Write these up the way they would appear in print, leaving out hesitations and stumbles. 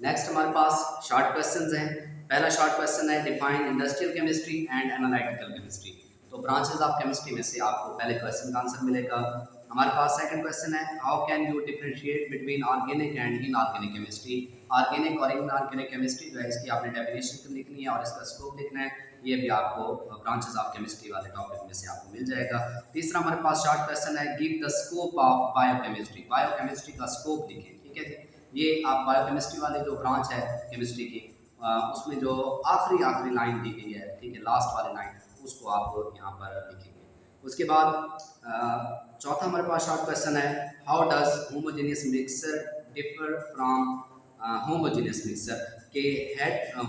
Next हमारे पास short questions हैं। पहला शॉर्ट क्वेश्चन है define industrial chemistry and analytical chemistry. तो ब्रांचेस ऑफ केमिस्ट्री में से आपको पहले क्वेश्चन का आंसर मिलेगा। हमारे पास सेकंड क्वेश्चन है how can you differentiate between organic and inorganic chemistry. Organic और इनऑर्गेनिक केमिस्ट्री जो है इसकी आपने डेफिनेशन लिखनी है और इसका स्कोप लिखना है। ये भी आपको ब्रांचेस ऑफ केमिस्ट्री वाले टॉपिक में से आपको मिल जाएगा। तीसरा हमारे पास शॉर्ट क्वेश्चन है give the scope of biochemistry. Biochemistry का स्कोप लिखें, ठीक है जी। ये आप बायोकेमिस्ट्री वाले जो ब्रांच है केमिस्ट्री की उसमें जो आखिरी लाइन दी गई है, ठीक है, लास्ट वाली लाइन, उसको आप यहाँ पर लिखेंगे। उसके बाद चौथा हमारे पास शॉर्ट क्वेश्चन है how does homogeneous mixer differ from homogeneous mixer. के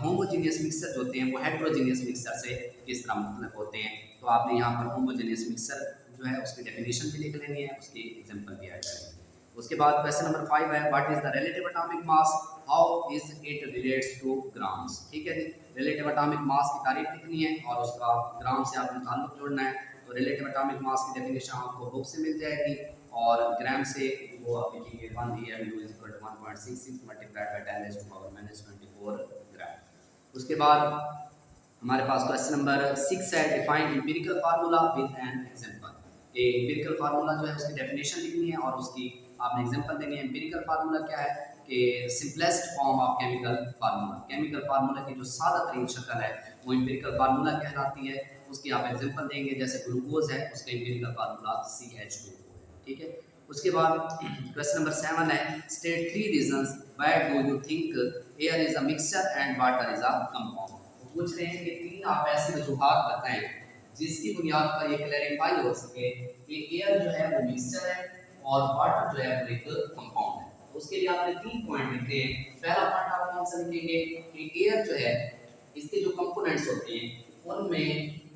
होमोजेनियस मिक्सर जो होते हैं वो हेट्रोजेनियस मिक्सर से किस तरह मुख्तलिफ होते हैं। तो आपने यहाँ पर होमोजेनियस मिक्सर जो है उसकी डेफिनेशन भी लिख लेनी है, उसकी एग्जांपल भी ऐड करेंगे। उसके बाद क्वेश्चन नंबर 5 है what is the relative atomic mass, how is it relates two grams. ठीक है जी, रिलेटिव एटॉमिक मास की तारीफ लिखनी है और उसका ग्राम से आपने ताल्लुक जोड़ना है। तो रिलेटिव एटॉमिक मास की डेफिनेशन आपको बुक से मिल जाएगी और ग्राम से वो आप लिखेंगे 1 EMU = 1.66 मल्टीप्लाइड बाय 10⁻⁻24 ग्राम। उसके बाद हमारे पास क्वेश्चन नंबर 6 है define empirical formula with an example. ये एम्पिरिकल फार्मूला जो है उसकी डेफिनेशन लिखनी है और उसकी आपने एग्जांपल देनी है। एम्पिरिकल फार्मूला क्या है कि simplest form of chemical formula, chemical formula की जो सादा तरीन शक्ल है वो एम्पिरिकल फार्मूला कहलाती है। उसकी आप एग्जांपल देंगे, जैसे ग्लूकोज है उसका एम्पिरिकल फार्मूला CH2 है, ठीक है। उसके बाद क्वेश्चन नंबर 7 है state 3 reasons why do you think air is a mixture and water is a compound. पूछ रहे हैं कि 3 आप ऐसी वजूहात बताएं जिसकी बुनियाद पर ये क्लैरिफाई हो सके कि एयर जो है वो मिक्सचर है और वाटर जो है वो एक कंपाउंड है। तो उसके लिए आपने 3 पॉइंट लिखे हैं। पहला पॉइंट आप कौन सा लिखेंगे कि एयर जो है इसके जो कंपोनेंट्स होते हैं उनमें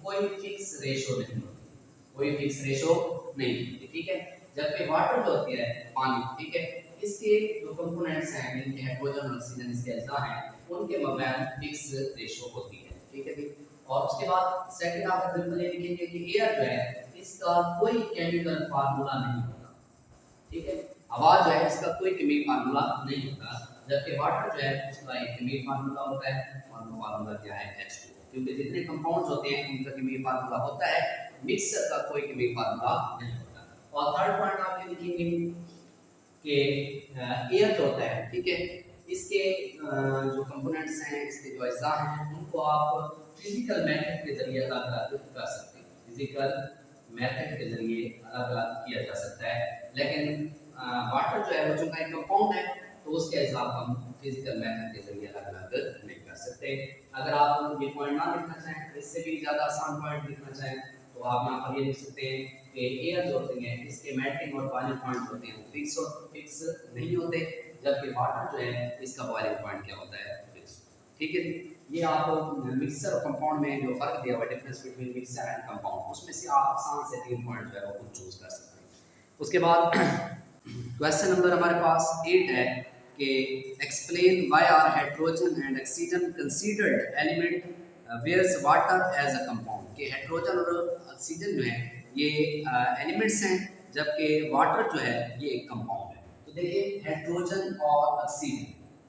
कोई फिक्स रेशो नहीं होती, कोई फिक्स रेशो नहीं होती, ठीक है। जबकि वाटर जो होती है पानी, ठीक है, इसके जो कंपोनेंट्स हैं इनके हाइड्रोजन और ऑक्सीजन इसके अज्जा हैं उनके मबैन फिक्स रेशो होती है, ठीक है जी। और उसके बाद सेकंड आप एग्जांपल ये लिखेंगे कि एयर जो है इसका कोई केमिकल फार्मूला नहीं होता, ठीक है। हवा जो है इसका कोई केमिकल फार्मूला नहीं होता, जबकि वाटर जो है उसका एक केमिकल फार्मूला होता है और वो फार्मूला क्या है H2। क्योंकि जितने कंपाउंड्स होते हैं उनका केमिकल फार्मूला होता है, मिक्सर का कोई केमिकल फार्मूला नहीं होता। और थर्ड पॉइंट आप ये लिखेंगे कि एयर जो होता है, ठीक है, इसके जो कंपोनेंट्स हैं, इसके जो अज्जा हैं उनको आप फिजिकल मेथड के जरिए अलग-अलग कर सकते हैं, फिजिकल मेथड के जरिए अलग-अलग किया जा सकता है। लेकिन वाटर जो है वो चूंकि एक कंपाउंड है तो उसके अज्जा हम फिजिकल मेथड के जरिए अलग-अलग नहीं कर सकते। अगर आप ये पॉइंट ना लिखना चाहें, इससे भी ज़्यादा आसान पॉइंट लिखना चाहें तो आप यहाँ पर ये लिख सकते हैं कि एयर जो होती है इसके मेल्टिंग और बॉइलिंग पॉइंट होते हैं फिक्स नहीं होते, जबकि वाटर जो है इसका बॉइलिंग पॉइंट क्या होता है फिक्स, ठीक है। ये आप मिक्सर और कंपाउंड में जो फर्क दिया हुआ difference between mixer and compound उसमें से आप आसान से 3 पॉइंट जो है वो खुद चूज कर सकते हैं। उसके बाद क्वेश्चन नंबर हमारे पास 8 है कि explain why are hydrogen and oxygen considered element wears water as a compound. कि हाइड्रोजन और ऑक्सीजन जो है ये एलिमेंट्स हैं जबकि वाटर जो है ये एक कंपाउंड है। तो देखिए हाइड्रोजन और ऑक्सीजन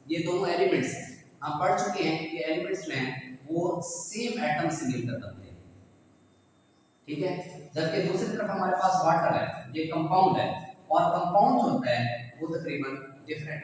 ये दोनों एलिमेंट्स हैं। हम पढ़ चुके हैं कि एलिमेंट्स जो हैं वो सेम एटम से मिलकर बनते हैं, ठीक है। जबकि दूसरी तरफ हमारे पास वाटर है, ये कंपाउंड है और कंपाउंड जो होता है वो तकरीबन डिफरेंट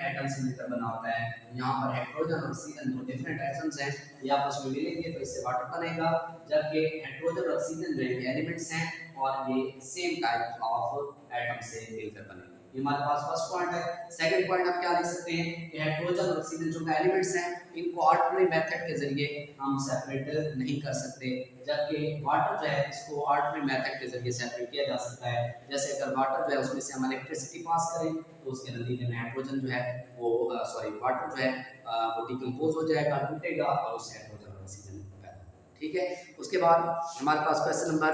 एटम से मिलकर बना होता है। यहाँ पर हाइड्रोजन और ऑक्सीजन दो डिफरेंट एटम्स हैं, ये आपस में मिलेंगे तो इससे वाटर बनेगा। जबकि हाइड्रोजन और ऑक्सीजन जो है एलिमेंट्स हैं और ये सेम टाइप ऑफ एटम से मिलकर बनेंगे। ये हमारे पास फर्स्ट पॉइंट है। सेकंड पॉइंट आप क्या लिख सकते हैं कि हाइड्रोजन और ऑक्सीजन जो एलिमेंट्स हैं इनको ऑर्डिनरी मेथड के जरिए हम सेपरेट नहीं कर सकते, जबकि वाटर जो है इसको ऑर्डिनरी मेथड के जरिए सेपरेट किया जा सकता है। जैसे अगर वाटर जो है उसमें से हम इलेक्ट्रिसिटी पास करें तो उसके नतीजे में हाइड्रोजन जो है वो वाटर जो है वो डिकम्पोज हो जाएगा, टूटेगा और उससे हाइड्रोजन और ऑक्सीजन पैदा होगा, ठीक है। उसके बाद हमारे पास क्वेश्चन नंबर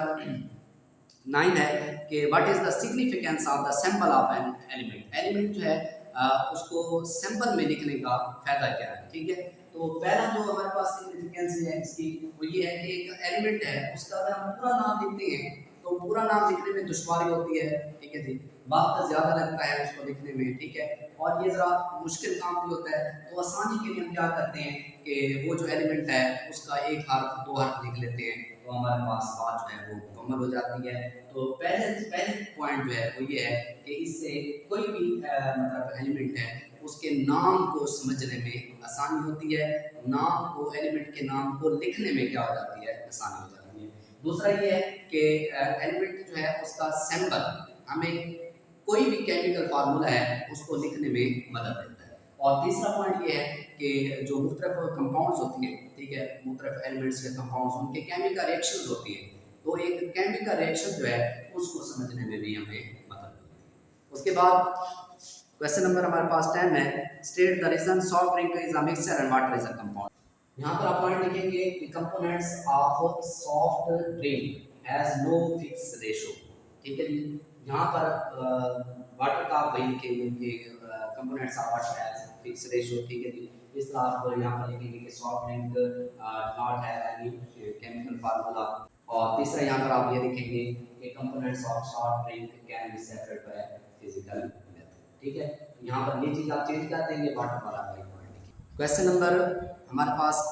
9 है कि what is the significance of the sample of an element. Element जो है उसको सैंपल में लिखने का फायदा क्या है, ठीक है। तो पहला जो हमारे पास सिग्निफिकेंस है इसकी वो ये है कि एक एलिमेंट है उसका अगर हम पूरा नाम लिखते हैं तो पूरा नाम लिखने में दुश्वारी होती है, ठीक है जी। वक्त ज़्यादा लगता है उसको लिखने में, ठीक है, और ये ज़रा मुश्किल काम भी होता है। तो आसानी के लिए हम क्या करते हैं कि वो जो एलिमेंट है उसका एक हर्फ दो हर्फ लिख लेते हैं, तो हमारे पास बात जो है वो मुकम्मल हो जाती है। तो पहले पॉइंट जो है वो ये है कि इससे कोई भी मतलब एलिमेंट है उसके नाम को समझने में आसानी होती है, नाम को एलिमेंट के नाम को लिखने में क्या हो जाती है, आसानी हो जाती है। दूसरा ये है कि एलिमेंट जो है उसका सिंबल हमें कोई भी केमिकल फार्मूला है उसको लिखने में मदद देता है। और तीसरा पॉइंट ये है कि जो मुख्तलिफ कंपाउंड्स होती हैं, ठीक है, मुख्तलिफ एलिमेंट्स के कंपाउंड्स, उनके केमिकल रिएक्शंस होती हैं, तो एक केमिकल रिएक्शन जो है उसको समझने में भी हमें मदद मिलती है। उसके बाद क्वेश्चन नंबर हमारे पास 10 है, state the reason soft drink is a mixture and water is a compound. यहाँ पर आप पॉइंट लिखेंगे कि components of soft drink has no fix ratio, ठीक है जी। यहाँ पर वाटर का आप वही लिखेंगे कि components of water has fix ratio, ठीक है जी। इस तरह आप यहाँ पर लिखेंगे कि soft drink not have any chemical formula. और तीसरा यहाँ पर आप ये लिखेंगे कि components of soft drink can be separated by physical method, ठीक है। यहाँ पर ये चीज़ आप चेंज कर देंगे, वाटर वाला पॉइंट लिखिए। क्वेश्चन नंबर हमारे पास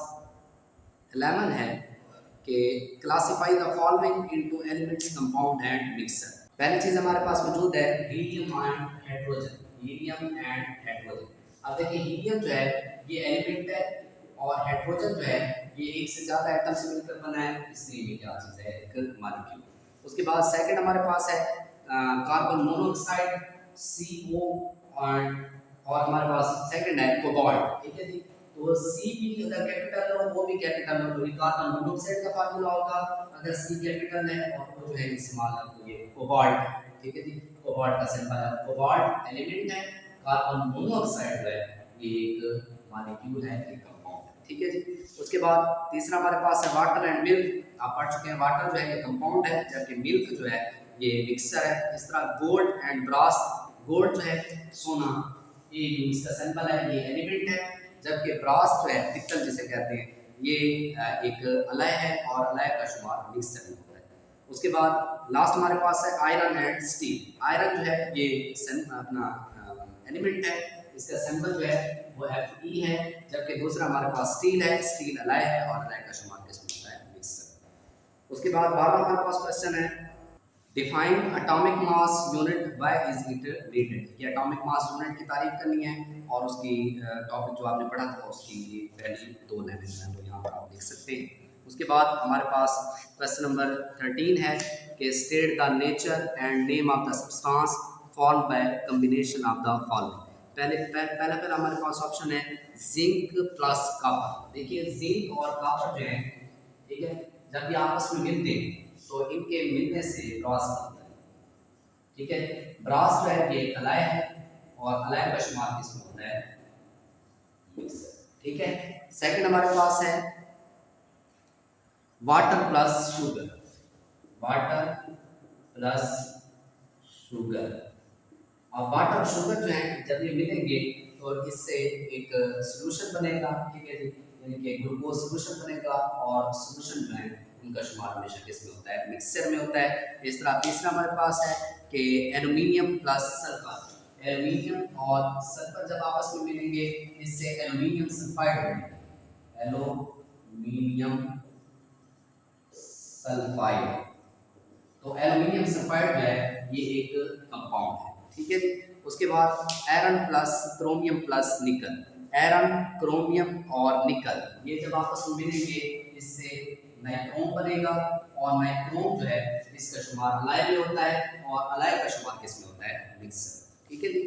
11 है कि classify the following into elements, compound and mixer. पहली चीज हमारे पास मौजूद है helium and hydrogen, helium and hydrogen. अब देखिए हीलियम जो है ये एलिमेंट है और हाइड्रोजन जो है ये एक से ज्यादा एटम से मिलकर बना है, इसलिए ये क्या चीज है, एक मॉलिक्यूल। उसके बाद सेकंड हमारे पास है कार्बन मोनोऑक्साइड CO, और हमारे पास सेकंड है कोबाल्ट, ठीक है जी। तो C भी अगर कैपिटल हो वो भी कैपिटल हो, तो ये कार्बन मोनोऑक्साइड का फार्मूला होगा अगर C कैपिटल है, और वो जो है इस्तेमाल है तो ये कोबाल्ट, ठीक है जी। कोबाल्ट का सिंबल है, कोबाल्ट एलिमेंट है, कार्बन मोनोऑक्साइड जो है ये एक मॉलिक्यूल है, एक कंपाउंड है, ठीक है जी। उसके बाद तीसरा हमारे पास है वाटर एंड मिल्क। आप पढ़ चुके हैं वाटर जो है ये कंपाउंड है, जबकि मिल्क जो है ये मिक्सचर है। इस तरह गोल्ड एंड ब्रास, गोल्ड जो है सोना, ये इसका सिंबल है, ये एलिमेंट है, जबकि ब्रास जो है पित्तल जिसे कहते हैं ये एक अलय है, और अलय का शुमार मिक्सचर में होता है। उसके बाद लास्ट हमारे पास है आयरन एंड स्टील। आयरन जो है ये अपना एलिमेंट है, इसका सिंबल जो है वो Fe है, जबकि दूसरा हमारे पास स्टील है, स्टील अलय है और अलय का शुमार किसमें होता है, मिक्सचर। उसके बाद 12वां हमारे पास क्वेश्चन है define atomic mass unit, why is it needed. ये एटॉमिक मास यूनिट की तारीफ करनी है, और उसकी टॉपिक जो आपने पढ़ा था उसकी पहली 2 लाइनें हैं, तो यहाँ पर आप देख सकते हैं। उसके बाद हमारे पास क्वेश्चन नंबर 13 है कि state the nature and name of the substance form by combination of the following. पहला हमारे पास ऑप्शन है जिंक प्लस कॉपर। देखिए जिंक और कॉपर जो है, ठीक है, जब ये आपस में मिलते हैं तो इनके मिलने से ब्रास बनता है, ठीक है। ब्रास जो है ये अलय है, और अलय का शुमार किसमें होता है, मिक्सर, ठीक है। सेकंड हमारे पास है water plus sugar, water plus sugar. अब वाटर और शुगर जो है जब ये मिलेंगे तो इससे एक सॉल्यूशन बनेगा, ठीक है जी, यानी कि ग्लूकोज सॉल्यूशन बनेगा, और सॉल्यूशन जो है उनका शुमार हमेशा किसमें होता है, मिक्सचर में होता है। इस तरह तीसरा हमारे पास है कि एल्युमिनियम प्लस सल्फर। एल्युमिनियम और सल्फर जब आपस में मिलेंगे इससे एल्युमिनियम सल्फाइड बनेगा, एल्युमिनियम सल्फाइड। तो एल्युमिनियम सल्फाइड जो है ये एक कंपाउंड है, ठीक है जी। उसके बाद आयरन प्लस क्रोमियम प्लस निकल, आयरन क्रोमियम और निकल ये जब आपस में मिलेंगे इससे नाइट्रोम बनेगा, और नाइट्रोम जो है इसका शुमार अलय में होता है, और अलय का शुमार किसमें होता है, मिक्सर, ठीक है जी।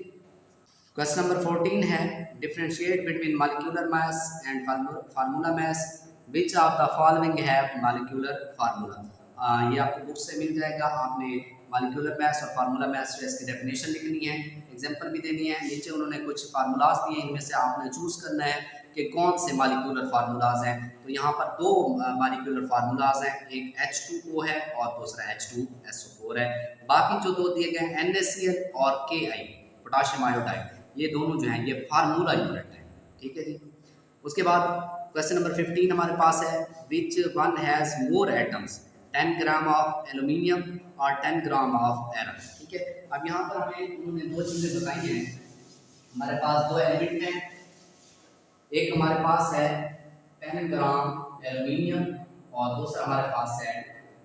क्वेश्चन नंबर 14 है differentiate between molecular mass and formula mass, which of the following have molecular formula. ये आपको बुक से मिल जाएगा, आपने मॉलिक्यूलर मास और फार्मूला मास जो है इसकी डेफिनेशन लिखनी है, एग्जांपल भी देनी है। नीचे उन्होंने कुछ फार्मूलाज दिए, इनमें से आपने चूज करना है कि कौन से मॉलिक्यूलर फार्मूलाज हैं। तो यहाँ पर 2 मॉलिक्यूलर फार्मूलाज हैं, एक H2O है और दूसरा H2SO4 है। बाकी जो 2 दिए गए हैं NaCl और Ki, पोटाशियम आयोडाइड, ये दोनों जो हैं ये फार्मूला यूनिट है, ठीक है जी। उसके बाद क्वेश्चन नंबर 15 हमारे पास है which one has more atoms, 10 gram of aluminium और 10 ग्राम ऑफ आयरन, ठीक ठीक है। अब यहाँ पर हमें उन्होंने दो चीजें बताई हैं। हमारे पास दो एलिमेंट हैं, एक हमारे पास है 10 ग्राम एल्यूमिनियम और दूसरा हमारे पास है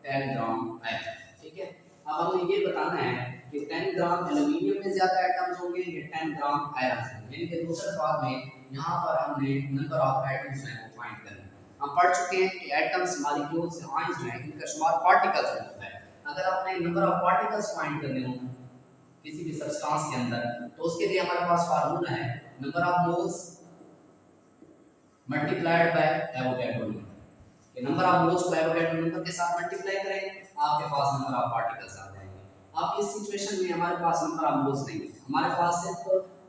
10 ग्राम आयरन, ठीक है। अब हमें ये बताना है कि 10 ग्राम एल्यूमिनियम में ज्यादा एटम्स होंगे या 10 ग्राम आयरन में, यानी कि दूसरे सवाल में यहाँ पर हमने नंबर ऑफ एटम्स जो है वो फाइंड करना है। हम पढ़ चुके हैं कि एटम्स, मॉलिक्यूल्स, आयंस जो है इनका शुमार पार्टिकल्स में होता है। अगर आपने नंबर ऑफ पार्टिकल्स फाइंड करने हो किसी भी सब्सटेंस के अंदर, तो उसके लिए हमारे पास फार्मूला है number of moles multiplied by Avogadro number. कि नंबर ऑफ मोल्स को एवोगैड्रो नंबर के साथ मल्टीप्लाई करें, आपके पास नंबर ऑफ पार्टिकल्स आ जाएंगे। अब इस सिचुएशन में हमारे पास नंबर ऑफ मोल्स नहीं है, हमारे पास सिर्फ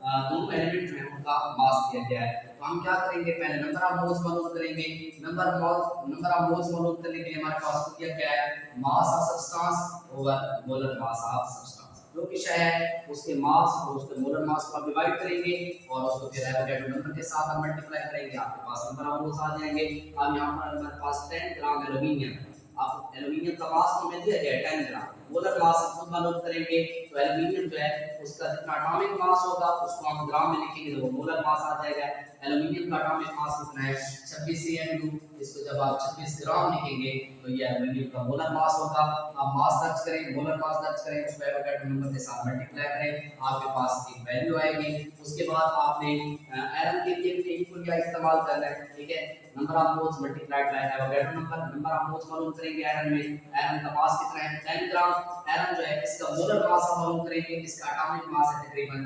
दोनों एलिमेंट जो है उनका मास दिया गया है। तो हम क्या करेंगे, पहले नंबर ऑफ मोल्स मालूम करेंगे। नंबर ऑफ मोल्स मालूम करने के लिए हमारे पास दिया क्या है, mass of substance over molar mass of substance. जो कि शय है उसके मास और उसके मोलर मास को डिवाइड करेंगे और उसको फिर एवोगैड्रो नंबर के साथ हम मल्टीप्लाई करेंगे, आपके पास नंबर ऑफ मोल्स आ जाएंगे। अब यहाँ पर हमारे पास 10 ग्राम एल्यूमिनियम, आप एल्यूमिनियम का मास तो हमें दिया गया है 10 ग्राम, मोलर मास खुद मालूम करेंगे। तो एल्यूमिनियम जो है उसका जितना एटॉमिक मास होगा उसको हम ग्राम में लिखेंगे तो वो मोलर मास आ जाएगा। एल्यूमिनियम का एटॉमिक मास कितना है 26 Anu, इसको जब आप 26 ग्राम लिखेंगे तो ये एल्यूमिनियम का मोलर मास होगा। आप मास दर्ज करें, मोलर मास दर्ज करें, उसको एवोगैड्रो नंबर के साथ मल्टीप्लाई करें, आपके पास एक वैल्यू आएगी। उसके बाद आपने आयरन के लिए भी इक्वल या इस्तेमाल करना है, ठीक है। Number of moles multiplied by Avogadro number, number of moles मालूम करेंगे आयरन में, आयरन का मास कितना है 10 ग्राम, आयरन जो है इसका मोलर मास हम मालूम करेंगे, इसका एटॉमिक मास है तकरीबन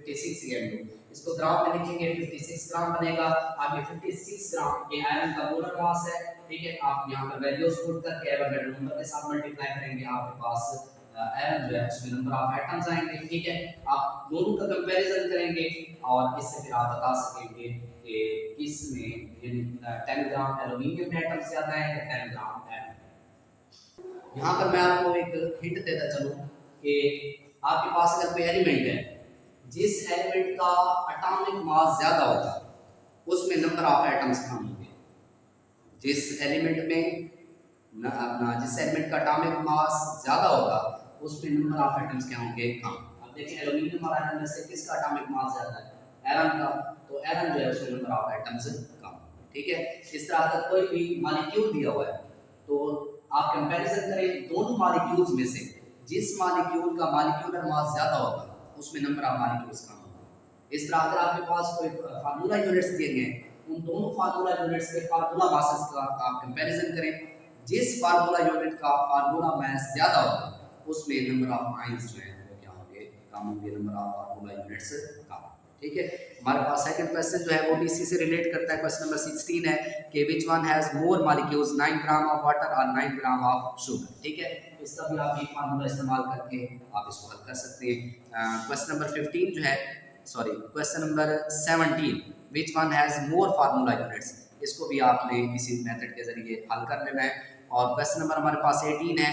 56 Anu, इसको ग्राम में लिखेंगे 56 ग्राम बनेगा। अब ये 56 ग्राम ये आयरन का मोलर मास है, ठीक है। आप यहां पर वैल्यूज पुट करके एवोगैड्रो नंबर के साथ मल्टीप्लाई करेंगे, आपके पास आयरन जो है उसमें नंबर ऑफ एटम्स आएंगे, ठीक है। आप दोनों का कंपैरिजन करेंगे और इससे फिर आप बता सकेंगे कि किस में 10 ग्राम एल्यूमिनियम में एटम्स ज्यादा है या 10 ग्राम आयरन। यहाँ पर मैं आपको एक हिंट देता चलूं कि आपके पास अगर कोई एलिमेंट है जिस एलिमेंट का एटॉमिक मास ज्यादा होगा उसमें नंबर ऑफ एटम्स कम होंगे। जिस एलिमेंट का एटॉमिक मास ज्यादा होगा उसमें नंबर ऑफ एटम्स क्या होंगे, कम। अब देखिए एल्यूमिनियम और आयरन में से किसका एटॉमिक मास ज्यादा है, आयरन का, तो आयरन जो है उसमें नंबर ऑफ एटम्स कम, ठीक है। इस तरह का कोई भी मॉलिक्यूल दिया हुआ है तो आप कंपैरिजन करें दोनों मॉलिक्यूल्स में से, जिस मॉलिक्यूल का मॉलिक्यूलर मास ज्यादा होगा उसमें नंबर ऑफ मॉलिक्यूल्स कम होगा। इस तरह अगर आपके पास कोई फार्मूला यूनिट्स दिए गए, उन दोनों फार्मूला यूनिट्स के फार्मूला मासेस का आप कंपैरिजन करें, जिस फार्मूला यूनिट का फार्मूला मास ज्यादा होगा उसमें नंबर ऑफ आयंस जो है वो क्या होंगे, कम होंगे, नंबर ऑफ फार्मूला यूनिट्स कम, ठीक है। हमारे पास सेकंड क्वेश्चन जो है वो भी इसी से रिलेट करता है। क्वेश्चन नंबर 16 है कि which one has more molecules 9 gram of water और 9 ग्राम ऑफ शुगर, ठीक है। इसका भी आप एक फार्मूला इस्तेमाल करके आप इसको हल कर सकते हैं। क्वेश्चन नंबर 15 जो है, sorry question number 17, which one has more formula units, इसको भी आपने इसी मेथड के जरिए हल कर लेना है। और क्वेश्चन नंबर हमारे पास 18 है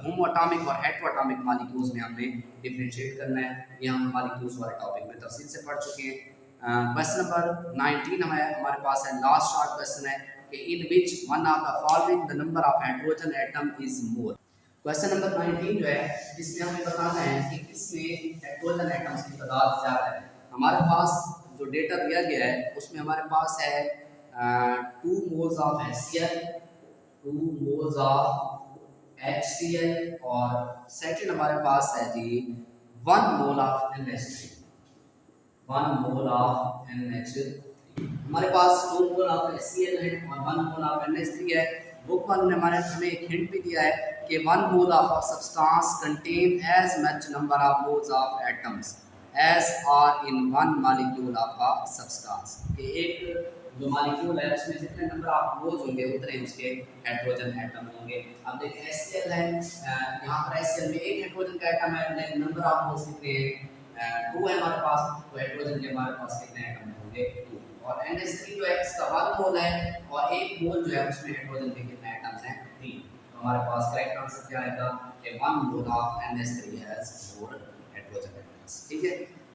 होमोएटॉमिक और हेटेरोएटॉमिक मॉलिक्यूल्स में हमने डिफरेंशिएट करना है, ये हम मॉलिक्यूल्स वाले टॉपिक में तफसील से पढ़ चुके हैं। क्वेश्चन नंबर 19 हमारे पास है, लास्ट शॉर्ट क्वेश्चन है कि in which one of the following the number of hydrogen atom is more. Question number 19 जो है इसमें हमें बताना है कि किसमें हाइड्रोजन एटम्स की तादाद ज़्यादा है। हमारे पास जो डेटा दिया गया है उसमें हमारे पास है 2 moles of HCl, 2 moles of HCl और सेकंड हमारे पास है जी 1 mole of NH3, 1 mole of NH3। हमारे पास 2 मोल ऑफ HCl है और 1 मोल ऑफ NH3 है। बुक वालों ने हमें एक हिंट भी दिया है कि 1 mole of a substance contain as much number of moles of atoms as are in one molecule of a substance, कि एक जो मॉलिक्यूल है उसमें जितने नंबर ऑफ मोल्स होंगे उतने उसके हाइड्रोजन एटम होंगे। अब देखिए HCl है, यहाँ पर HCl में एक हाइड्रोजन का एटम है लेकिन नंबर ऑफ मोल्स कितने हैं 2 है हमारे पास, तो हाइड्रोजन के हमारे पास कितने एटम होंगे 2। और NH3 जो है इसका 1 मोल है और 1 मोल जो है उसमें हाइड्रोजन के कितने एटम्स हैं 3। तो हमारे पास करेक्ट आंसर क्या आएगा कि 1 mole of NH3 has 4 hydrogen atoms, ठीक है।